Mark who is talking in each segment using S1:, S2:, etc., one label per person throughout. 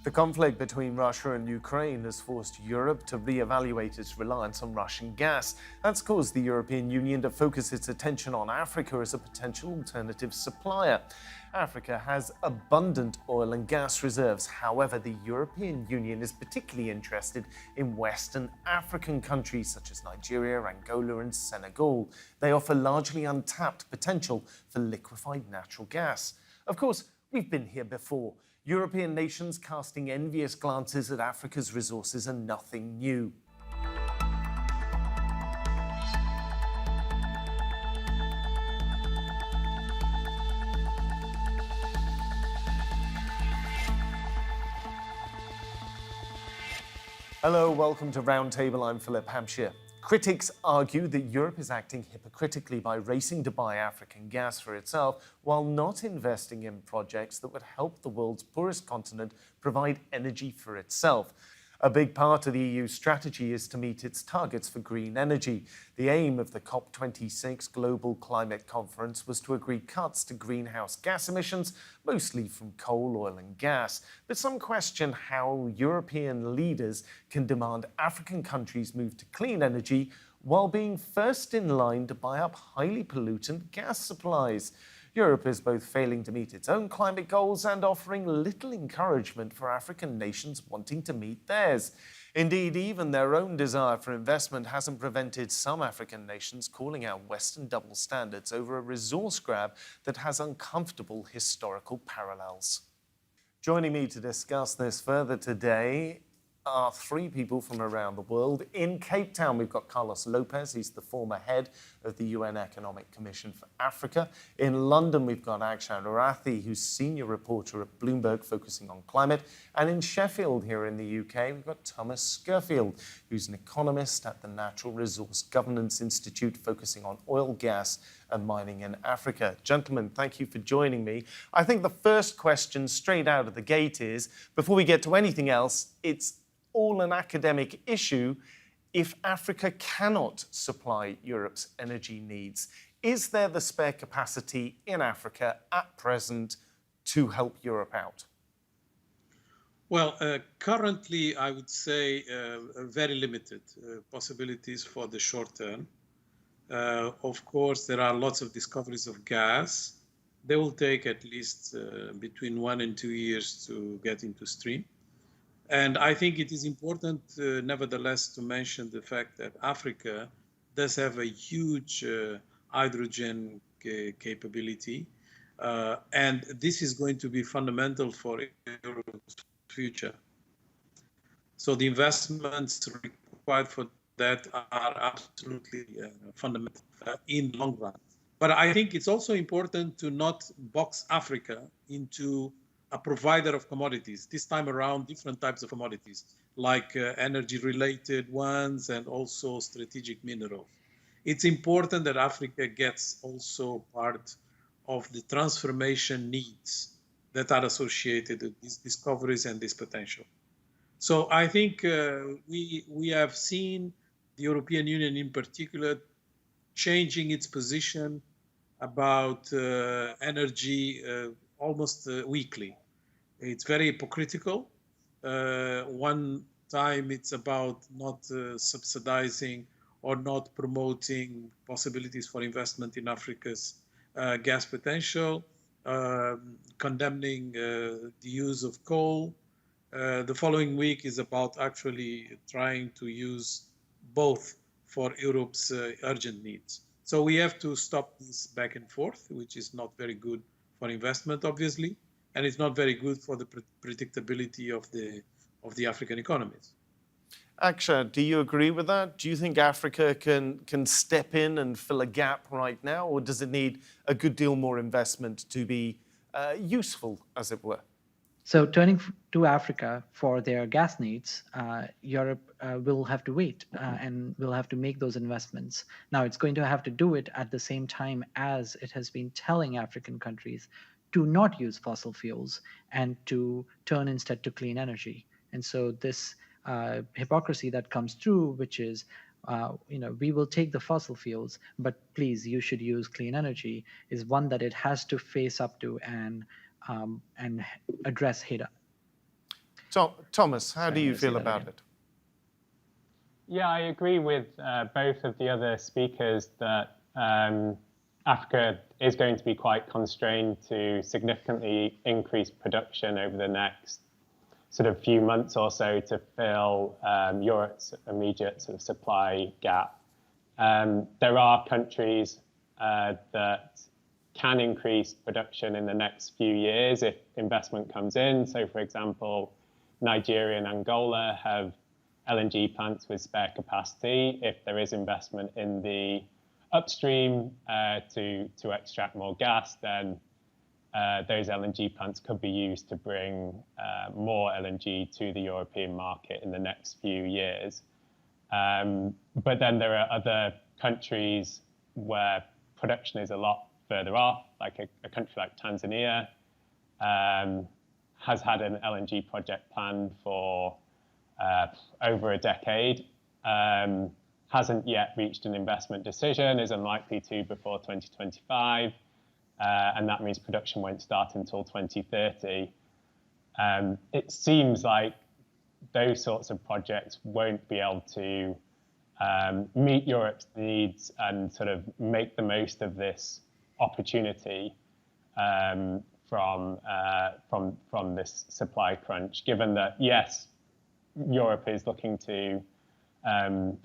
S1: The conflict between Russia and Ukraine has forced Europe to reevaluate its reliance on Russian gas. That's caused the European Union to focus its attention on Africa as a potential alternative supplier. Africa has abundant oil and gas reserves. However, the European Union is particularly interested in Western African countries such as Nigeria, Angola, and Senegal. They offer largely untapped potential for liquefied natural gas. Of course, we've been here before. European nations casting envious glances at Africa's resources are nothing new. Hello, welcome to Roundtable. I'm Philip Hampshire. Critics argue that Europe is acting hypocritically by racing to buy African gas for itself while not investing in projects that would help the world's poorest continent provide energy for itself. A big part of the EU strategy is to meet its targets for green energy. The aim of the COP26 Global Climate Conference was to agree cuts to greenhouse gas emissions, mostly from coal, oil and gas. But some question how European leaders can demand African countries move to clean energy while being first in line to buy up highly pollutant gas supplies. Europe is both failing to meet its own climate goals and offering little encouragement for African nations wanting to meet theirs. Indeed, even their own desire for investment hasn't prevented some African nations calling out Western double standards over a resource grab that has uncomfortable historical parallels. Joining me to discuss this further today are three people from around the world. In Cape Town, we've got Carlos Lopez. He's the former head of the UN Economic Commission for Africa. In London, we've got Akshay Rathi, who's senior reporter at Bloomberg, focusing on climate. And in Sheffield, here in the UK, we've got Thomas Scurfield, who's an economist at the Natural Resource Governance Institute, focusing on oil, gas, and mining in Africa. Gentlemen, thank you for joining me. I think the first question straight out of the gate is, before we get to anything else, it's all an academic issue. If Africa cannot supply Europe's energy needs, is there the spare capacity in Africa at present to help Europe out?
S2: Well, currently, I would say very limited possibilities for the short term. Of course, there are lots of discoveries of gas. They will take at least between 1 and 2 years to get into stream. And I think it is important, nevertheless, to mention the fact that Africa does have a huge hydrogen capability. And this is going to be fundamental for Europe's future. So the investments required for that are absolutely fundamental in the long run. But I think it's also important to not box Africa into a provider of commodities, this time around different types of commodities, like energy-related ones and also strategic minerals. It's important that Africa gets also part of the transformation needs that are associated with these discoveries and this potential. So I think we have seen the European Union in particular changing its position about energy almost weekly. It's very hypocritical. One time it's about not subsidizing or not promoting possibilities for investment in Africa's gas potential, condemning the use of coal. The following week is about actually trying to use both for Europe's urgent needs. So we have to stop this back and forth, which is not very good for investment, obviously. And it's not very good for the predictability of the African economies.
S1: Akshay, do you agree with that? Do you think Africa can step in and fill a gap right now, or does it need a good deal more investment to be useful, as it were?
S3: So turning to Africa for their gas needs, Europe will have to wait and will have to make those investments. Now, it's going to have to do it at the same time as it has been telling African countries to not use fossil fuels and to turn instead to clean energy. And so this hypocrisy that comes through, which is, we will take the fossil fuels, but please, you should use clean energy, is one that it has to face up to and address head on.
S1: Thomas, how do you
S3: Sorry, say
S1: feel
S3: that
S1: about
S3: again.
S1: it?
S4: Yeah, I agree with both of the other speakers that Africa is going to be quite constrained to significantly increase production over the next sort of few months or so to fill Europe's immediate sort of supply gap. There are countries that can increase production in the next few years if investment comes in. So, for example, Nigeria and Angola have LNG plants with spare capacity. If there is investment in the upstream to extract more gas, then those LNG plants could be used to bring more LNG to the European market in the next few years. But then there are other countries where production is a lot further off, like a country like Tanzania has had an LNG project planned for over a decade, hasn't yet reached an investment decision, is unlikely to before 2025, and that means production won't start until 2030. It seems like those sorts of projects won't be able to meet Europe's needs and sort of make the most of this opportunity from this supply crunch, given that, yes, Europe is looking to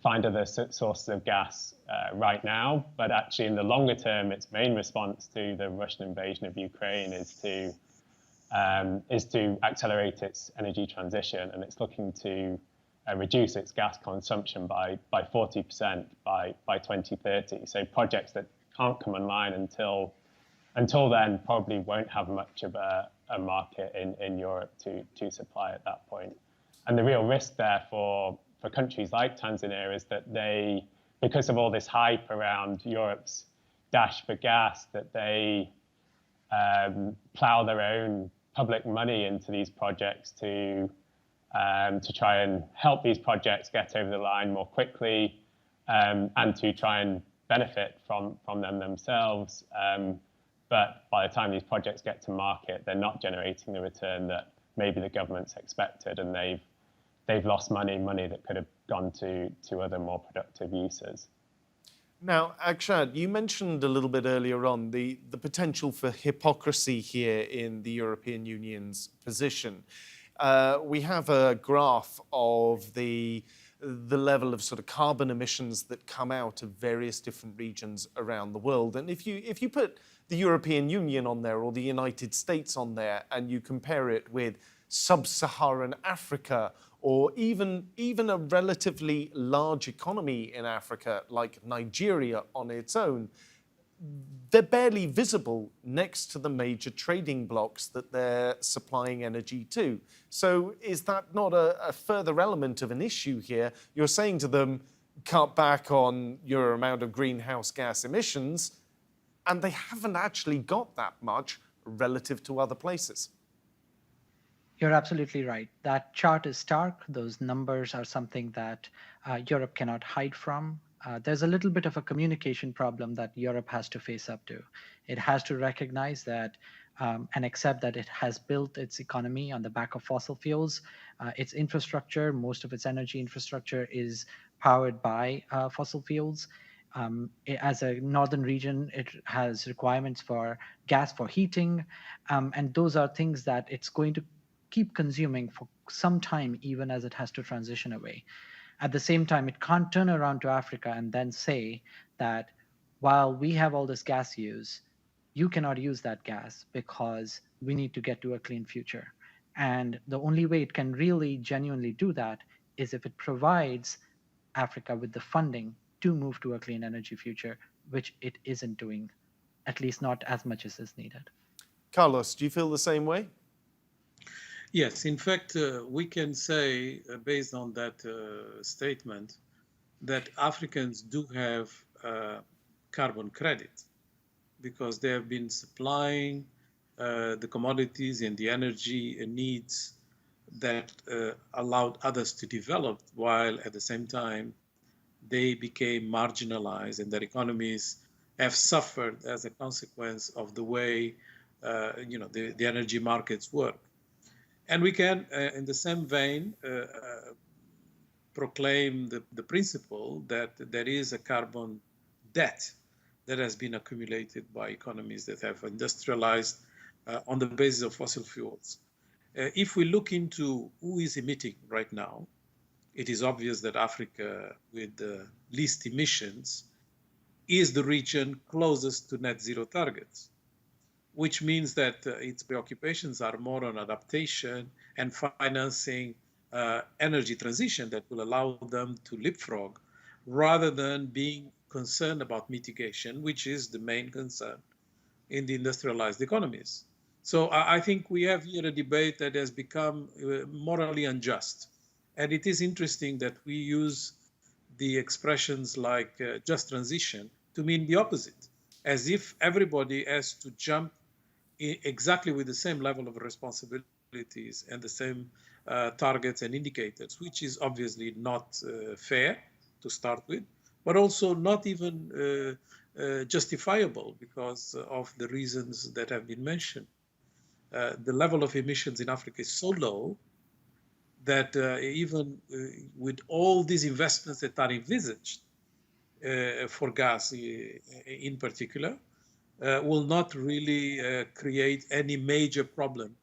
S4: find other sources of gas right now, but actually in the longer term, its main response to the Russian invasion of Ukraine is to accelerate its energy transition, and it's looking to reduce its gas consumption by 40% by 2030. So projects that can't come online until then probably won't have much of a market in Europe to supply at that point. And the real risk there for countries like Tanzania is that they, because of all this hype around Europe's dash for gas, that they plow their own public money into these projects to try and help these projects get over the line more quickly, and to try and benefit from them themselves. But by the time these projects get to market, they're not generating the return that maybe the government's expected, and they've lost money that could have gone to other more productive uses.
S1: Now, Akshad, you mentioned a little bit earlier on the potential for hypocrisy here in the European Union's position. We have a graph of the level of sort of carbon emissions that come out of various different regions around the world. And if you put the European Union on there or the United States on there and you compare it with sub-Saharan Africa or even a relatively large economy in Africa like Nigeria on its own, they're barely visible next to the major trading blocs that they're supplying energy to. So is that not a further element of an issue here? You're saying to them, cut back on your amount of greenhouse gas emissions, and they haven't actually got that much relative to other places.
S3: You're absolutely right. That chart is stark. Those numbers are something that Europe cannot hide from. There's a little bit of a communication problem that Europe has to face up to. It has to recognize that and accept that it has built its economy on the back of fossil fuels. Its infrastructure, most of its energy infrastructure is powered by fossil fuels. As a northern region, it has requirements for gas for heating. And those are things that it's going to keep consuming for some time, even as it has to transition away. At the same time, it can't turn around to Africa and then say that while we have all this gas use, you cannot use that gas because we need to get to a clean future. And the only way it can really genuinely do that is if it provides Africa with the funding to move to a clean energy future, which it isn't doing, at least not as much as is needed.
S1: Carlos, do you feel the same way?
S2: Yes, in fact, we can say, based on that statement, that Africans do have carbon credit because they have been supplying the commodities and the energy needs that allowed others to develop, while at the same time they became marginalized and their economies have suffered as a consequence of the way the energy markets work. And we can, in the same vein, proclaim the principle that there is a carbon debt that has been accumulated by economies that have industrialized on the basis of fossil fuels. If we look into who is emitting right now, it is obvious that Africa, with the least emissions, is the region closest to net zero targets, which means that its preoccupations are more on adaptation and financing energy transition that will allow them to leapfrog, rather than being concerned about mitigation, which is the main concern in the industrialized economies. So I think we have here a debate that has become morally unjust. And it is interesting that we use the expressions like just transition to mean the opposite, as if everybody has to jump exactly with the same level of responsibilities and the same targets and indicators, which is obviously not fair to start with, but also not even justifiable because of the reasons that have been mentioned. The level of emissions in Africa is so low that even with all these investments that are envisaged for gas in particular, will not really create any major problem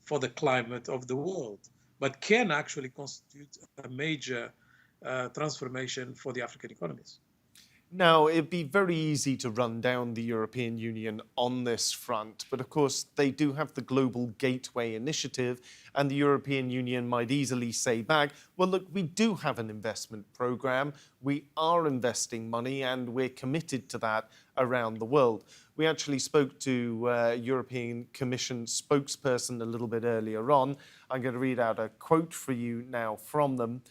S2: for the climate of the world, but can actually constitute a major transformation for the African economies.
S1: Now, it'd be very easy to run down the European Union on this front, but of course they do have the Global Gateway Initiative, and the European Union might easily say back, well, look, we do have an investment programme, we are investing money, and we're committed to that around the world. We actually spoke to European Commission spokesperson a little bit earlier on. I'm going to read out a quote for you now from them.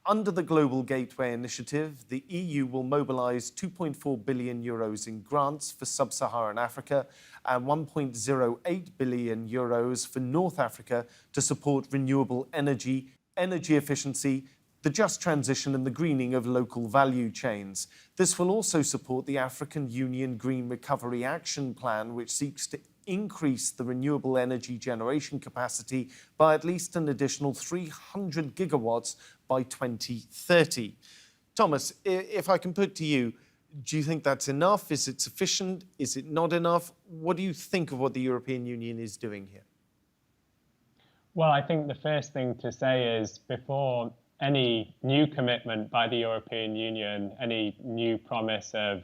S1: Under the Global Gateway Initiative, the EU will mobilise €2.4 billion in grants for sub-Saharan Africa and €1.08 billion for North Africa to support renewable energy, energy efficiency, the just transition and the greening of local value chains. This will also support the African Union Green Recovery Action Plan, which seeks to increase the renewable energy generation capacity by at least an additional 300 gigawatts by 2030. Thomas, if I can put to you, do you think that's enough? Is it sufficient? Is it not enough? What do you think of what the European Union is doing here?
S4: Well, I think the first thing to say is before any new commitment by the European Union, any new promise of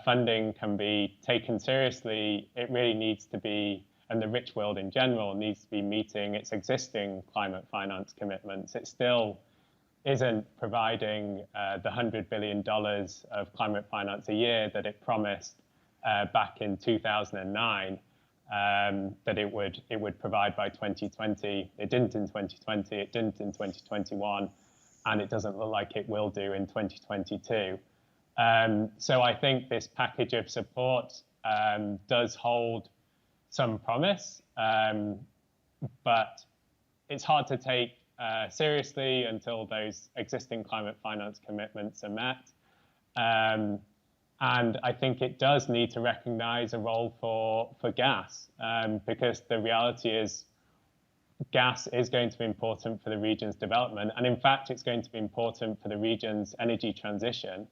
S4: funding can be taken seriously, it really needs to be, and the rich world in general needs to be meeting its existing climate finance commitments. It still isn't providing the $100 billion of climate finance a year that it promised back in 2009 that it would provide by 2020. It didn't in 2020, it didn't in 2021, and it doesn't look like it will do in 2022. So I think this package of support does hold some promise, but it's hard to take seriously until those existing climate finance commitments are met. And I think it does need to recognize a role for gas, because the reality is gas is going to be important for the region's development. And in fact, it's going to be important for the region's energy transition.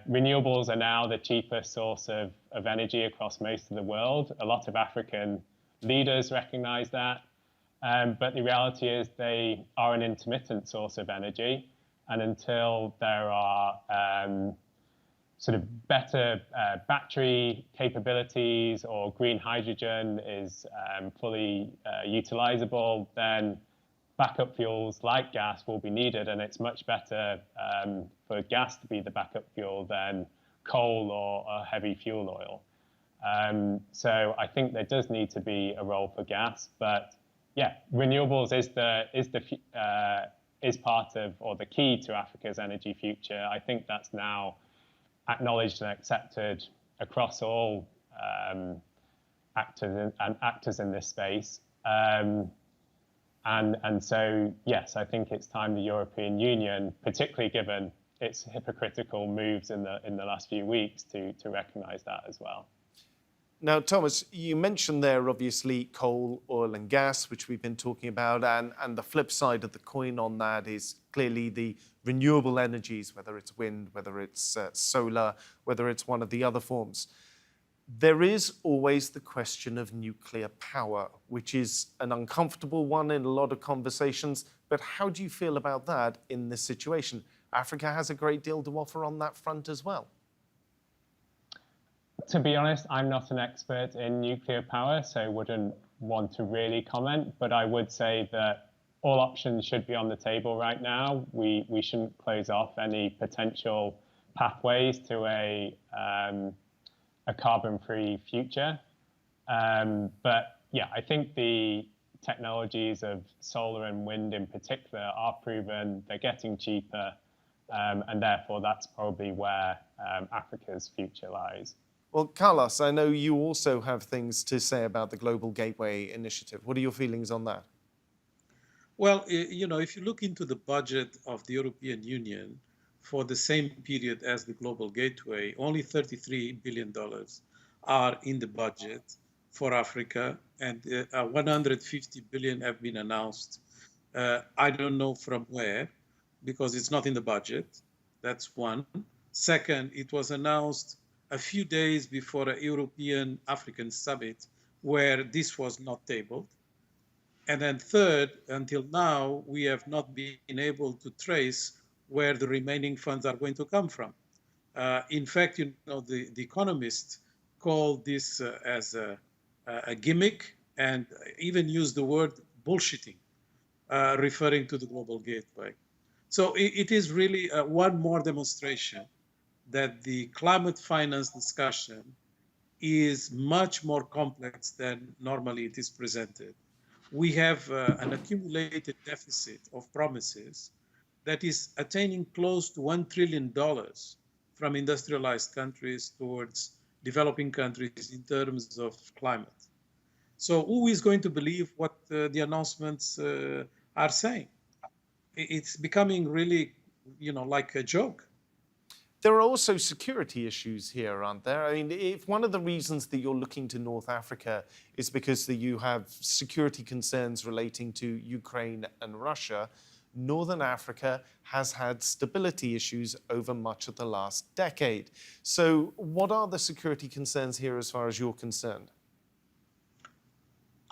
S4: Renewables are now the cheapest source of energy across most of the world. A lot of African leaders recognize that. But the reality is they are an intermittent source of energy. And until there are sort of better battery capabilities or green hydrogen is fully utilizable, then backup fuels like gas will be needed. And it's much better for gas to be the backup fuel than coal or heavy fuel oil. So I think there does need to be a role for gas. But yeah, renewables is part of, or the key to Africa's energy future. I think that's now acknowledged and accepted across all actors in this space. And so, yes, I think it's time the European Union, particularly given its hypocritical moves in the last few weeks, to recognise that as well.
S1: Now, Thomas, you mentioned there obviously coal, oil, and gas, which we've been talking about, and the flip side of the coin on that is clearly the renewable energies, whether it's wind, whether it's solar, whether it's one of the other forms. There is always the question of nuclear power, which is an uncomfortable one in a lot of conversations. But how do you feel about that in this situation? Africa has a great deal to offer on that front as well.
S4: To be honest, I'm not an expert in nuclear power, so wouldn't want to really comment. But I would say that all options should be on the table right now. We shouldn't close off any potential pathways to a carbon-free future. But yeah, I think the technologies of solar and wind in particular are proven, they're getting cheaper, and therefore that's probably where Africa's future lies.
S1: Well, Carlos, I know you also have things to say about the Global Gateway Initiative. What are your feelings on that?
S2: Well, if you look into the budget of the European Union for the same period as the Global Gateway, only $33 billion are in the budget for Africa, and 150 billion have been announced. I don't know from where, because it's not in the budget. That's one. Second, it was announced a few days before a European African summit where this was not tabled. And then third, until now, we have not been able to trace where the remaining funds are going to come from. In fact, the economists call this as a gimmick and even use the word bullshitting, referring to the Global Gateway. So it is really one more demonstration that the climate finance discussion is much more complex than normally it is presented. We have an accumulated deficit of promises that is attaining close to $1 trillion from industrialized countries towards developing countries in terms of climate. So who is going to believe what the announcements are saying? It's becoming really, like a joke.
S1: There are also security issues here, aren't there? I mean, if one of the reasons that you're looking to North Africa is because you have security concerns relating to Ukraine and Russia, Northern Africa has had stability issues over much of the last decade. So what are the security concerns here as far as you're concerned?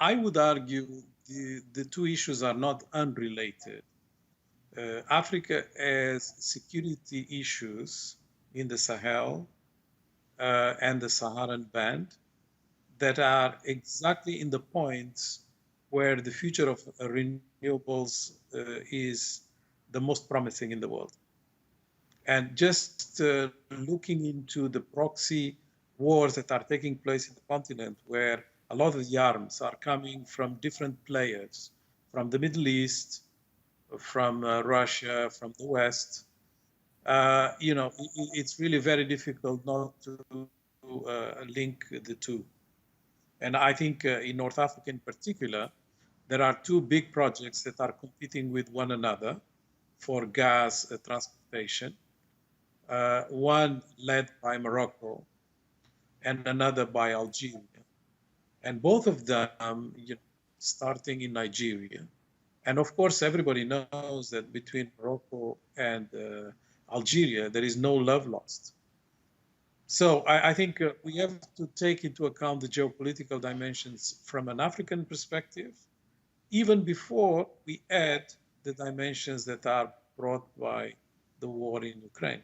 S2: I would argue the two issues are not unrelated. Africa has security issues in the Sahel and the Saharan Band that are exactly in the points where the future of renewables is the most promising in the world. And just looking into the proxy wars that are taking place in the continent, where a lot of the arms are coming from different players, from the Middle East, from Russia, from the West, it's really very difficult not to link the two. And I think in North Africa in particular, there are two big projects that are competing with one another for gas transportation. One led by Morocco and another by Algeria. And both of them starting in Nigeria. And of course, everybody knows that between Morocco and Algeria, there is no love lost. So I think we have to take into account the geopolitical dimensions from an African perspective, even before we add the dimensions that are brought by the war in Ukraine.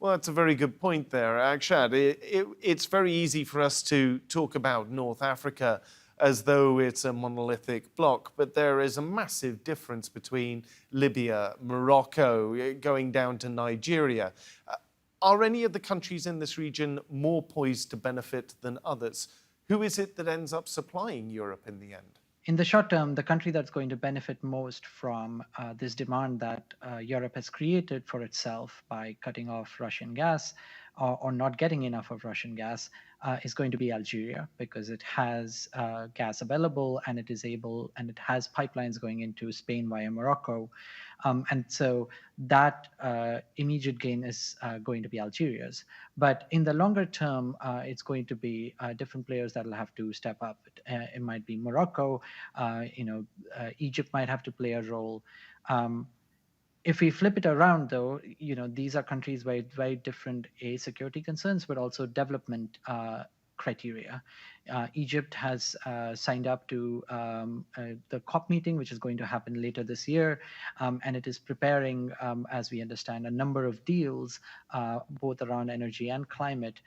S1: Well, that's a very good point there, Akshad. It's very easy for us to talk about North Africa as though it's a monolithic bloc, but there is a massive difference between Libya, Morocco, going down to Nigeria. Are any of the countries in this region more poised to benefit than others? Who is it that ends up supplying Europe in the end?
S3: In the short term, the country that's going to benefit most from this demand that Europe has created for itself by cutting off Russian gas or not getting enough of Russian gas is going to be Algeria, because it has gas available, and it has pipelines going into Spain via Morocco. And so that immediate gain is going to be Algeria's. But in the longer term, it's going to be different players that will have to step up. It might be Morocco, Egypt might have to play a role. If we flip it around, though, these are countries with very different security concerns, but also development criteria. Egypt has signed up to the COP meeting, which is going to happen later this year, and it is preparing, as we understand, a number of deals, both around energy and climate,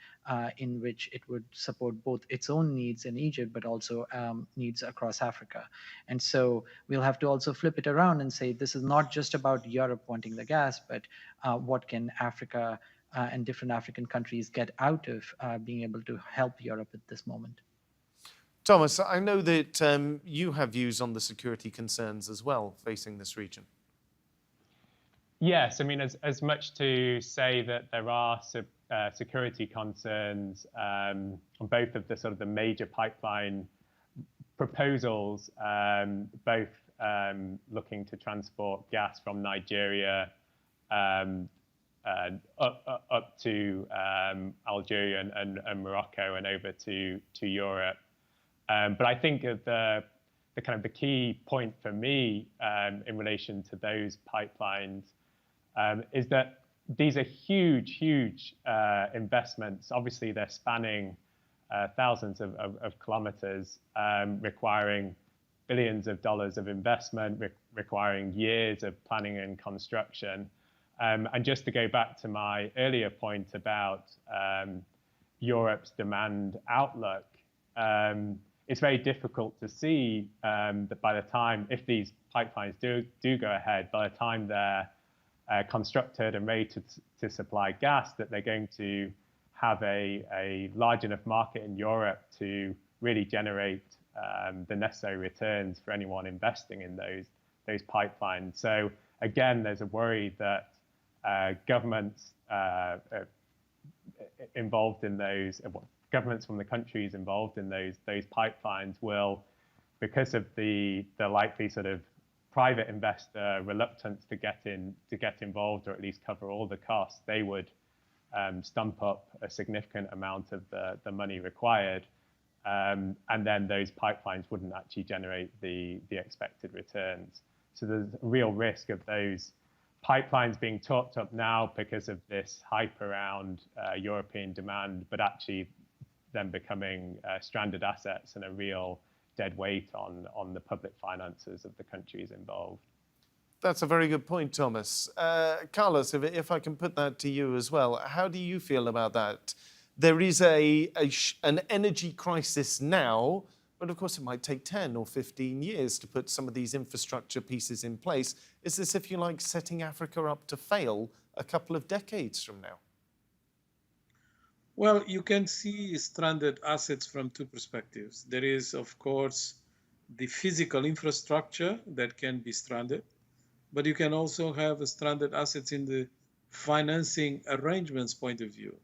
S3: in which it would support both its own needs in Egypt, but also needs across Africa. And so we'll have to also flip it around and say, this is not just about Europe wanting the gas, but what can Africa and different African countries get out of being able to help Europe at this moment.
S1: Thomas, I know that you have views on the security concerns as well facing this region.
S4: Yes, I mean, as much to say that there are security concerns on both of the sort of the major pipeline proposals, both looking to transport gas from Nigeria up to Algeria and Morocco and over to Europe. But I think the kind of the key point for me in relation to those pipelines is that these are huge investments. Obviously, they're spanning thousands of kilometers, requiring billions of dollars of investment, requiring years of planning and construction. And just to go back to my earlier point about Europe's demand outlook, it's very difficult to see that by the time, if these pipelines do go ahead, by the time they're constructed and ready to supply gas, that they're going to have a large enough market in Europe to really generate the necessary returns for anyone investing in those pipelines. So again, there's a worry that governments involved in those, governments from the countries involved in those pipelines will, because of the likely sort of private investor reluctance to get involved or at least cover all the costs, they would stump up a significant amount of the money required, and then those pipelines wouldn't actually generate the expected returns. So there's a real risk of those pipelines being talked up now because of this hype around European demand, but actually then becoming stranded assets and a real dead weight on the public finances of the countries involved.
S1: That's a very good point, Thomas. Carlos, if I can put that to you as well, how do you feel about that? There is an energy crisis now, but of course it might take 10 or 15 years to put some of these infrastructure pieces in place. Is this, if you like, setting Africa up to fail a couple of decades from now?
S2: Well, you can see stranded assets from two perspectives. There is, of course, the physical infrastructure that can be stranded, but you can also have stranded assets in the financing arrangements point of view.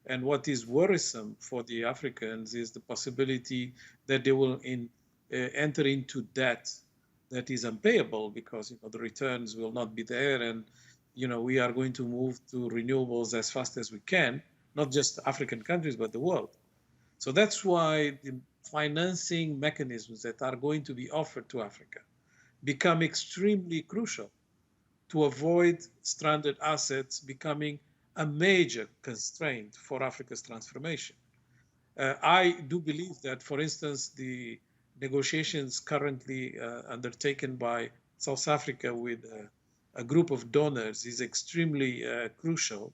S2: And what is worrisome for the Africans is the possibility that they will enter into debt that is unpayable because the returns will not be there, and we are going to move to renewables as fast as we can. Not just African countries, but the world. So that's why the financing mechanisms that are going to be offered to Africa become extremely crucial to avoid stranded assets becoming a major constraint for Africa's transformation. I do believe that, for instance, the negotiations currently undertaken by South Africa with a group of donors is extremely crucial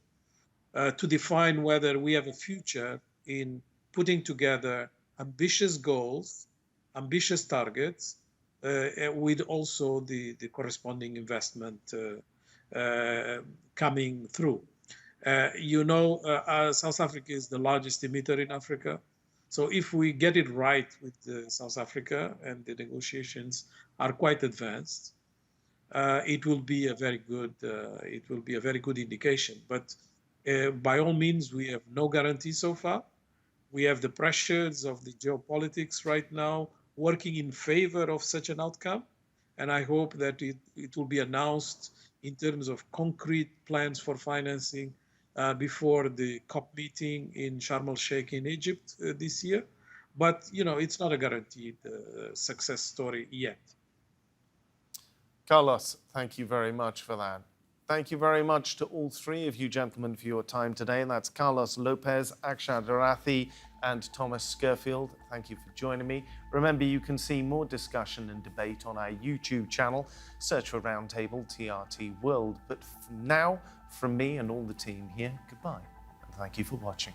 S2: to define whether we have a future in putting together ambitious goals, ambitious targets, with also the corresponding investment coming through. South Africa is the largest emitter in Africa. So if we get it right with South Africa, and the negotiations are quite advanced, it will be a very good indication. But by all means, we have no guarantee so far. We have the pressures of the geopolitics right now working in favor of such an outcome. And I hope that it will be announced in terms of concrete plans for financing before the COP meeting in Sharm el-Sheikh in Egypt this year. But, it's not a guaranteed success story yet.
S1: Carlos, thank you very much for that. Thank you very much to all three of you gentlemen for your time today. And that's Carlos Lopez, Akshad Arathi, and Thomas Skirfield. Thank you for joining me. Remember, you can see more discussion and debate on our YouTube channel. Search for Roundtable TRT World. But for now, from me and all the team here, goodbye. And thank you for watching.